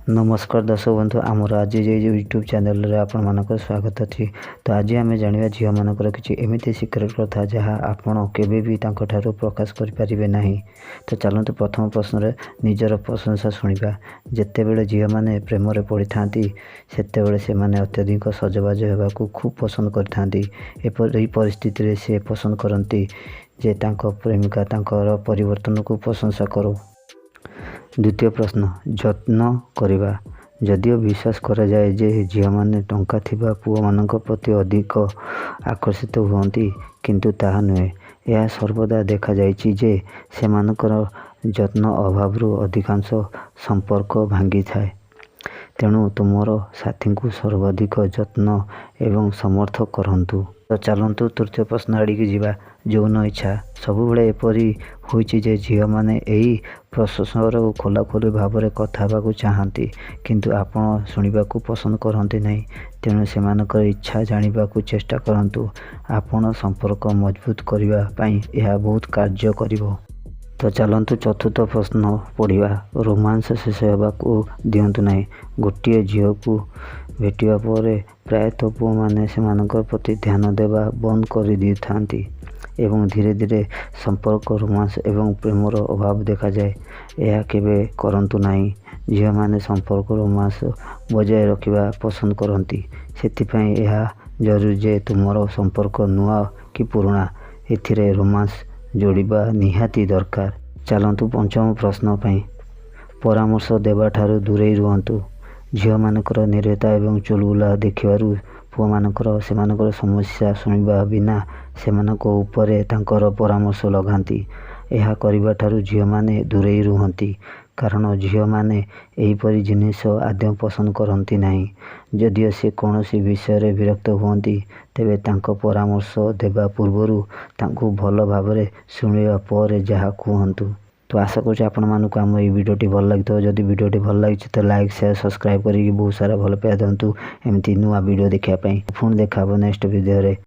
नमस्कार दर्शक बंधु आमर आज यूट्यूब चैनल आपण मानक स्वागत अच्छी। तो आज आम जाना झील मानकर किसी एमती सिक्रेट कथा जहाँ आपण केवे भी प्रकाश करें ना। तो चलते प्रथम प्रश्न निजर प्रशंसा शुणा। जितेबले झील मैंने प्रेम पड़ी था सेतेबले से अत्यधिक सजबाज होगा खूब पसंद करते परिस्थिति से पसंद करती जे प्रेमिका परिवर्तन को प्रशंसा करो। द्वितीय प्रश्न जत्न करवा। जदिओ विश्वास करा जाए जे झील मैंने टंका थिबा पुओ मानक प्रति अधिक आकर्षित हुअंती किंतु ताहा नुहे। यह सर्वदा देखा जाइछि जे सेमानकर जत्न अभाव अधिकांश संपर्क भांगी थाए। तेणु तुमर साथी को सर्वाधिक जत्न एवं समर्थ करंतु। तो चलतु तृतीय प्रश्न आड़िकी जीवा। यौन इच्छा सबुबले एपरी होइछि जे झील मैंने यही प्रशंसर खोलाखोली भाव में कथा होगा चाहती किंतु आपण शुणा पसंद करती नहीं। तेणु सेमानकर इच्छा जानिबा चेष्टा करंतु। आपण संपर्क मजबूत करने यह बहुत कार्य करिवो। तो चलतु चतुर्थ प्रश्न पढ़ा। रोमांस शेष होगा दिंतु ना। गोटे झील को भेटा पर प्रायतः पुओ मैंने से प्रति ध्यान देवा बंद कर दी था एवं धीरे धीरे संपर्क रोमांस एवं प्रेमर अभाव देखा जाए। यह केवे करंतु नहीं। झील मैंने संपर्क रोमांस बजाय रखा पसंद करती सेथिपाई यह जरूरी जे तुमर संपर्क नुआ कि पुराणा एथिरे रोमांस जोड़िबा निहाती दरकार। चलतु पंचम प्रश्न पाई। परामर्श देवा ठारू दूरे रुहतु। झील मानकर निर्दयता एवं चुलबुला देखिबारु पुओ मानकर सेमानकर समस्या शुणा बिना सेमानक उपरे तांकर परामर्श लगाती। यह करबा ठारू झील माने दूरे रुहती कारण झील माने एहीपरि जिनिस आदौ पसंद करती नहीं। जदिओ से कौन विषय रे विरक्त हुअंती तेबे तांको परामर्श देवा पूर्वरु तांको भल भाव शुणा पर जहाँ कहतु। तो आशा करुँ आपण मानक आम ये भिडियोटी भल लगी। जदि भिडियोटी भल लगी तो लाइक शेयर सब्सक्राइब करके बहुत सारा भल पाया दिंतु एमती नुआ वीडियो देखापी। पुणी देखा नेक्स्ट वीडियो रे।